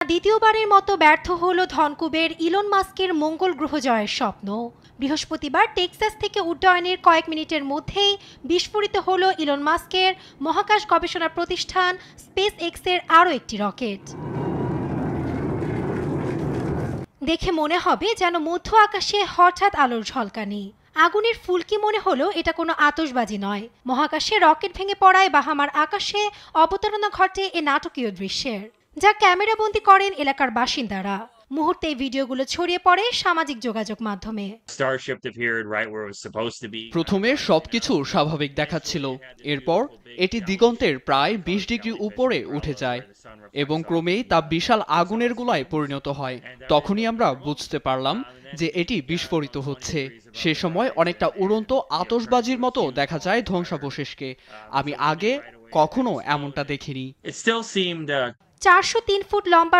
দ্বিতীয়বারের মতো ব্যর্থ হলো ধনকুবের ইলন মাস্কের মঙ্গল গ্রহ জয়ের স্বপ্ন। বৃহস্পতিবার টেক্সাস থেকে উড্ডয়নের কয়েক মিনিটের মধ্যেই বিস্ফোরিত হলো ইলন মাস্কের মহাকাশ গবেষণা প্রতিষ্ঠান স্পেস এক্সের আরও একটি রকেট। দেখে মনে হবে যেন মধ্য আকাশে হঠাৎ আলোর ঝলকানি। আগুনের ফুলকি মনে হলো এটা কোনো আতশবাজি নয়। মহাকাশে রকেট ভেঙে পড়ায় বাহামার আকাশে অবতারণা ঘটে এ নাটকীয় দৃশ্যের, যা ক্যামেরাবন্দি করেন এলাকার বাসিন্দারা। মুহূর্তে ভিডিওগুলো ছড়িয়ে পড়ে সামাজিক যোগাযোগ মাধ্যমে। প্রথমে সবকিছু স্বাভাবিক দেখাচ্ছিল, এরপর এটি দিগন্তের প্রায় 20 ডিগ্রি উপরে উঠে যায় এবং ক্রমেই তা বিশাল আগুনের গোলায় পরিণত হয়। তখনই আমরা বুঝতে পারলাম যে এটি বিস্ফোরিত হচ্ছে। সে সময় অনেকটা উড়ন্ত আতশবাজির মতো দেখা যায় ধ্বংসাবশেষকে। আমি আগে কখনো এমনটা দেখিনি। 403 ফুট লম্বা